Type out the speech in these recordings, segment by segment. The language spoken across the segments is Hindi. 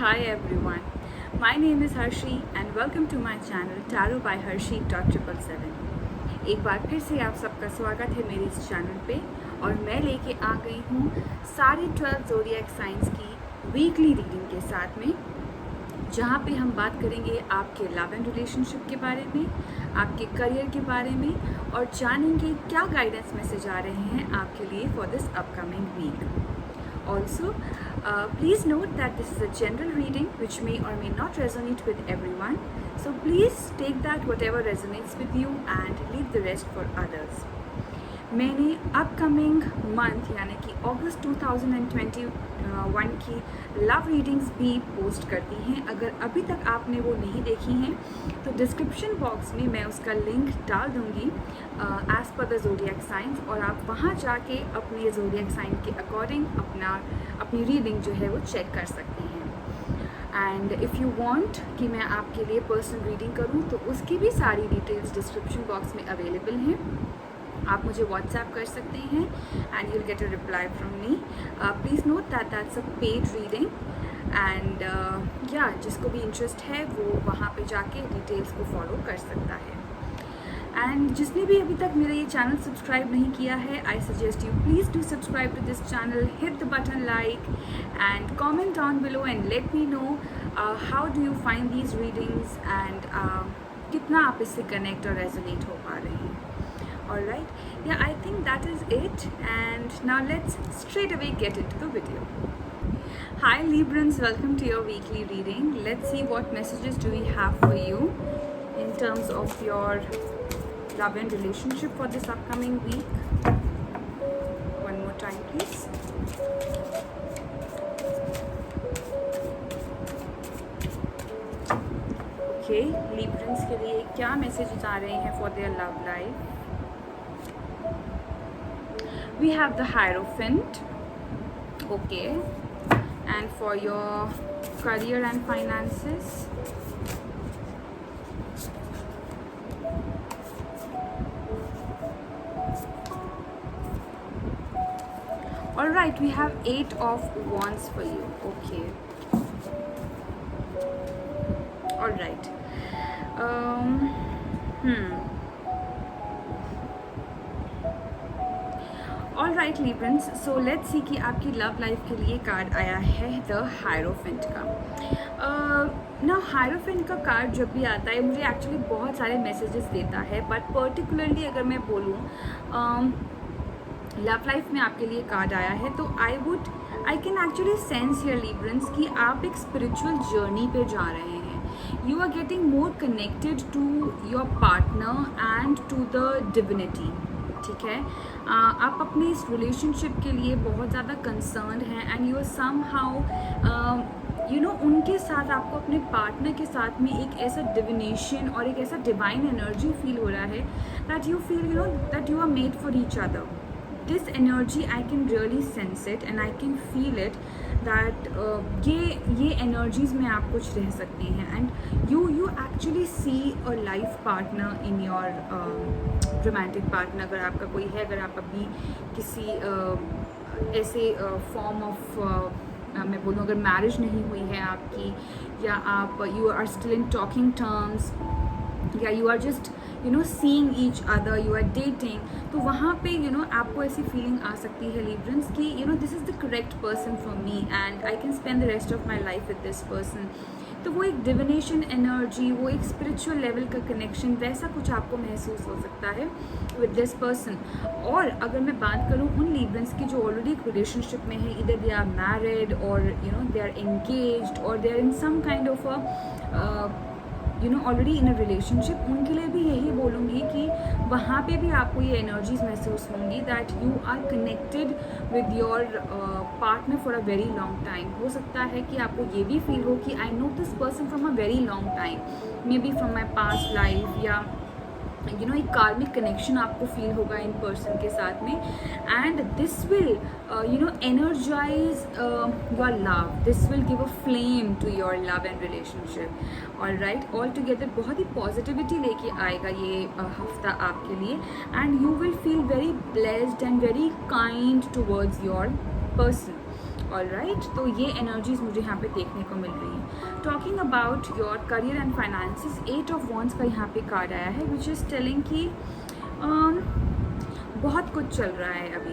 Hi everyone. My name is Harshi and welcome to my channel Tarot by Harshi .777। एक बार फिर से आप सबका स्वागत है मेरे इस चैनल पे और मैं लेके आ गई हूँ सारे 12 ज़ोडिएक साइंस की वीकली रीडिंग के साथ में, जहाँ पे हम बात करेंगे आपके लव एंड रिलेशनशिप के बारे में, आपके करियर के बारे में और जानेंगे क्या गाइडेंस मैसेज आ रहे हैं आपके लिए for this upcoming week. Also, please note that this is a general reading which may or may not resonate with everyone. So please take that whatever resonates with you and leave the rest for others. मैंने अपकमिंग मंथ यानी कि अगस्त 2021 की लव रीडिंग्स भी पोस्ट कर दी हैं। अगर अभी तक आपने वो नहीं देखी हैं तो डिस्क्रिप्शन बॉक्स में मैं उसका लिंक डाल दूँगी as per the zodiac science, और आप वहाँ जाके अपने ज़ोडिएक साइन के अकॉर्डिंग अपनी रीडिंग जो है वो चेक कर सकती हैं। एंड इफ़ यू वांट कि मैं आपके लिए पर्सनल रीडिंग करूँ तो उसकी भी सारी डिटेल्स डिस्क्रिप्शन बॉक्स में अवेलेबल हैं। आप मुझे व्हाट्सएप कर सकते हैं and you'll get a reply from me. Please note that that's a paid reading and जिसको भी इंटरेस्ट है वो वहाँ पे जाके डिटेल्स को फॉलो कर सकता है। एंड जिसने भी अभी तक मेरा ये चैनल सब्सक्राइब नहीं किया है, I suggest you please do subscribe to this channel, hit the button like and comment down below and let me know how do you find these readings and कितना आप इससे कनेक्ट और रेजोनेट हो पा रहे हैं। Alright, yeah, I think that is it, and now let's straight away get into the video. Hi Librans, welcome to your weekly reading. Let's see what messages do we have for you in terms of your love and relationship for this upcoming week. One more time please. Okay, Librans के लिए क्या messages आ रहे हैं for their love life? We have the Hierophant, okay, and for your career and finances, all right, we have 8 of Wands for you, okay, all right, all right Librans, so let's see कि आपकी लव लाइफ के लिए कार्ड आया है द हायरोफेंट का। ना हायरोफेंट का कार्ड जब भी आता है मुझे एक्चुअली बहुत सारे मैसेजेस देता है, बट पर्टिकुलरली अगर मैं बोलूँ लव लाइफ में आपके लिए कार्ड आया है तो I can actually sense here Librans कि आप एक स्पिरिचुअल जर्नी पे जा रहे हैं। You are getting more connected to your partner and to the divinity, ठीक है। आप अपने इस रिलेशनशिप के लिए बहुत ज़्यादा कंसर्न हैं and you are somehow उनके साथ, आपको अपने पार्टनर के साथ में एक ऐसा डिविनेशन और एक ऐसा डिवाइन एनर्जी फील हो रहा है that you feel that you are made for each other. This energy I can really sense it and I can feel it that ये एनर्जीज में आप कुछ रह सकते हैं and you actually see a life partner in your romantic partner. अगर आपका कोई है, अगर आप अभी किसी ऐसे फॉर्म ऑफ मैं बोलूँ अगर मैरिज नहीं हुई है आपकी, या आप you are still in talking terms, या you are just seeing each other, you are dating, तो वहाँ पे आपको ऐसी फीलिंग आ सकती है लिब्रंस कि this is the correct person for me and I can spend the rest of my life with this person. तो वो एक डिविनेशन एनर्जी, वो एक स्पिरिचुअल लेवल का कनेक्शन, वैसा कुछ आपको महसूस हो सकता है विद दिस पर्सन। और अगर मैं बात करूँ उन लिब्रंस की जो ऑलरेडी एक रिलेशनशिप में है, इधर दे आर मैरिड और दे आर एंगेज्ड और they are in some kind of already in a relationship, उनके लिए भी यही बोलूँगी कि वहाँ पे भी आपको ये एनर्जीज महसूस होंगी that you are connected with your partner for a very long time. हो सकता है कि आपको ये भी फील हो कि I know this person from a very long time, may be from my past life, या एक कार्मिक कनेक्शन आपको फील होगा इन पर्सन के साथ में and this will energize your love, this will give a flame to your love and relationship। all right, all together बहुत ही पॉजिटिविटी लेके आएगा ये हफ्ता आपके लिए and you will feel very blessed and very kind towards your person। Alright, तो ये एनर्जीज मुझे यहाँ पे देखने को मिल रही है। Talking about your career and finances, 8 of wands का यहाँ पे कार्ड आया है विच इज़ टेलिंग कि बहुत कुछ चल रहा है अभी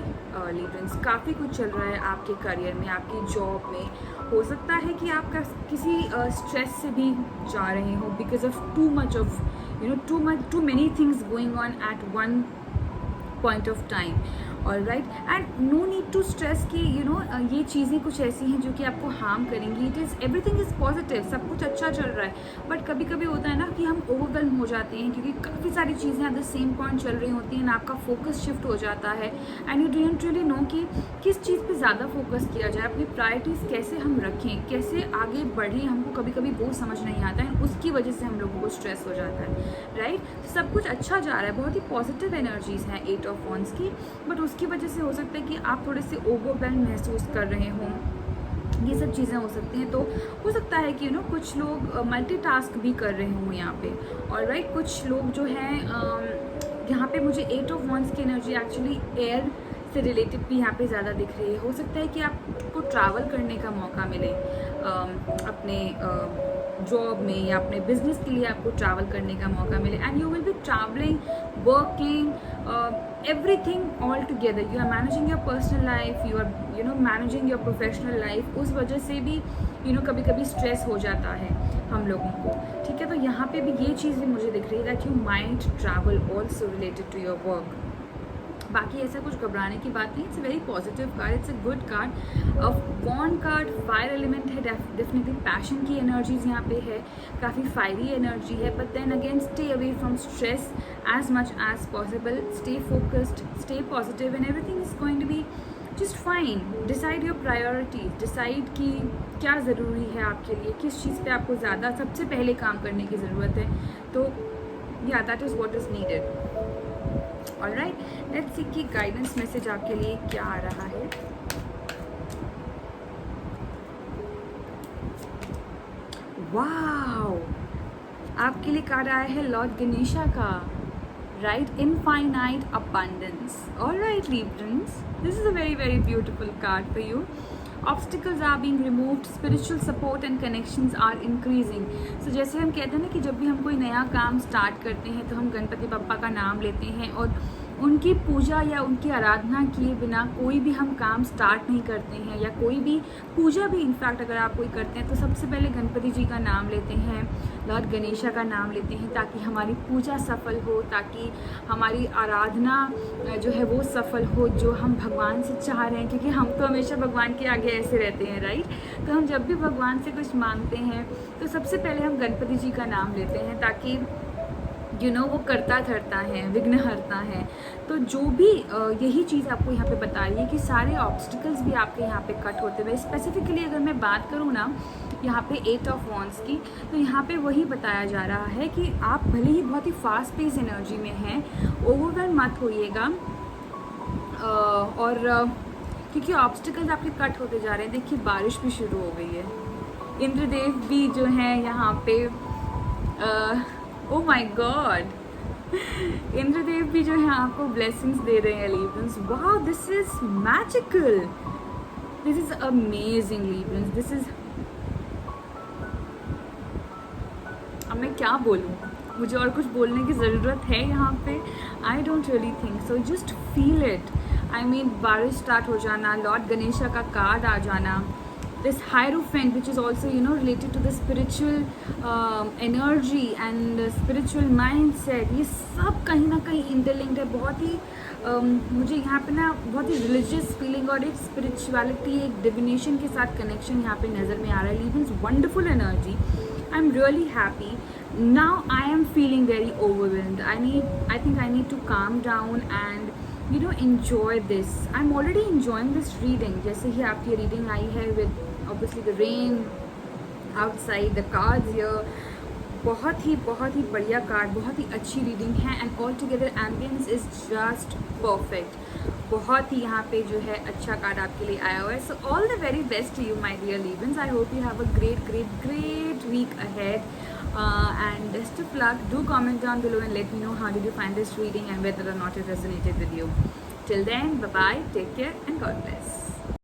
लिब्रन्स, काफ़ी कुछ चल रहा है आपके करियर में, आपकी जॉब में। हो सकता है कि आप किसी स्ट्रेस से भी जा रहे हो because of too much of too many things going on at one point of time, alright. And no need to stress कि ये चीज़ें कुछ ऐसी हैं जो कि आपको हार्म करेंगी। It is everything is positive, सब कुछ अच्छा चल रहा है। बट कभी कभी होता है ना कि हम ओवरवेल्म हो जाते हैं क्योंकि काफ़ी सारी चीज़ें एट द सेम पॉइंट चल रही होती हैं, आपका फोकस शिफ्ट हो जाता है and you don't really know कि किस चीज़ पे ज़्यादा फोकस किया जाए, अपनी प्रायोरिटीज़ कैसे हम रखें, कैसे आगे बढ़ें, हमको कभी कभी वो समझ नहीं आता है। उसकी वजह से हम लोगों को स्ट्रेस हो जाता है, राइट। सब कुछ अच्छा जा रहा है, बहुत ही पॉजिटिव एनर्जीज हैं 8 ऑफ वॉन्ड्स की, बट उसकी वजह से हो सकता है कि आप थोड़े से ओवरवेल्म महसूस कर रहे हों। ये सब चीज़ें हो सकती हैं। तो हो सकता है कि कुछ लोग मल्टीटास्क भी कर रहे हों यहाँ पे, ऑलराइट। कुछ लोग जो हैं यहाँ पे मुझे 8 ऑफ वॉन्ड्स की एनर्जी एक्चुअली एयर से रिलेटेड भी यहाँ पे ज़्यादा दिख रही है। हो सकता है कि आपको ट्रैवल करने का मौका मिले अपने जॉब में या अपने बिजनेस के लिए आपको ट्रैवल करने का मौका मिले and you will be travelling, working, everything all together. You are managing your personal life, you are managing your professional life. उस वजह से भी कभी कभी स्ट्रेस हो जाता है हम लोगों को, ठीक है। तो यहाँ पे भी ये चीज़ भी मुझे दिख रही है that you mind travel also related to your work. बाकी ऐसा कुछ घबराने की बात नहीं, it's a very positive card, it's a good card. Wand card fire element है, डेफिनेटली पैशन की एनर्जीज यहाँ पे है, काफ़ी फायरी एनर्जी है। But then again stay away from stress as much as possible, stay focused, stay positive and everything is going to be just fine. Decide your priorities, decide कि क्या ज़रूरी है आपके लिए, किस चीज़ पे आपको ज़्यादा सबसे पहले काम करने की ज़रूरत है। तो या that is what is needed. Alright, let's see कि गाइडेंस मैसेज आपके लिए क्या आ रहा है। वाओ, आपके लिए कार्ड आया है लॉर्ड गणेशा का, right, infinite abundance. Alright Librans, this is a very very beautiful card for you. Obstacles are being removed, spiritual support and connections are increasing. So जैसे हम कहते हैं ना कि जब भी हम कोई नया काम स्टार्ट करते हैं तो हम गणपति बप्पा का नाम लेते हैं और उनकी पूजा या उनकी आराधना किए बिना कोई भी हम काम स्टार्ट नहीं करते हैं, या कोई भी पूजा भी इनफैक्ट अगर आप कोई करते हैं तो सबसे पहले गणपति जी का नाम लेते हैं, लॉर्ड गणेशा का नाम लेते हैं, ताकि हमारी पूजा सफल हो, ताकि हमारी आराधना जो है वो सफल हो, जो हम भगवान से चाह रहे हैं। क्योंकि हम तो हमेशा भगवान के आगे ऐसे रहते हैं, राइट। तो हम जब भी भगवान से कुछ मांगते हैं तो सबसे पहले हम गणपति जी का नाम लेते हैं, ताकि वो करता धरता है, विघ्न हरता है। तो जो भी यही चीज़ आपको यहाँ पे बता रही है कि सारे ऑब्स्टिकल्स भी आपके यहाँ पे कट होते हुए। स्पेसिफिकली अगर मैं बात करूँ ना यहाँ पे 8 ऑफ वॉन्ड्स की, तो यहाँ पे वही बताया जा रहा है कि आप भले ही बहुत ही फास्ट पेस एनर्जी में हैं, ओवरवेल्म मत होइएगा। और क्योंकि ऑब्स्टिकल्स आपके कट होते जा रहे हैं। देखिए बारिश भी शुरू हो गई है, इंद्रदेव भी जो हैं यहाँ पे ओ माय गॉड, इंद्रदेव भी जो है आपको ब्लेसिंग्स दे रहे हैं Librans. Wow, this is magical, this is amazing Librans, this is, अब मैं क्या बोलूँ, मुझे और कुछ बोलने की ज़रूरत है यहाँ पे? I don't really think so, just feel it. I mean बारिश स्टार्ट हो जाना, लॉर्ड गणेशा का कार्ड आ जाना, this hierophant which is also related to the spiritual energy and spiritual mindset, ये सब कहीं ना कहीं इंटरलिंक्ड है। बहुत ही मुझे यहाँ पे ना बहुत ही रिलीजियस फीलिंग और एक स्पिरिचुअलिटी, एक डिविनेशन के साथ कनेक्शन यहाँ पे नज़र में आ रहा है। Librans, wonderful energy, I am really happy. Now I am feeling very overwhelmed, I think I need to calm down and enjoy this. I'm already enjoying this reading. जैसे ही आपकी रीडिंग आई है with obviously the rain outside, the cards here, बहुत ही बढ़िया कार्ड, बहुत ही अच्छी रीडिंग है and all together ambience is just perfect. बहुत ही यहाँ पे जो है अच्छा कार्ड आपके लिए आया हुआ है। So all the very best to you my dear Librans. I hope you have a great week ahead. And best of luck. Do comment down below and let me know how did you find this reading and whether or not it resonated with you. Till then, bye bye, take care and God bless.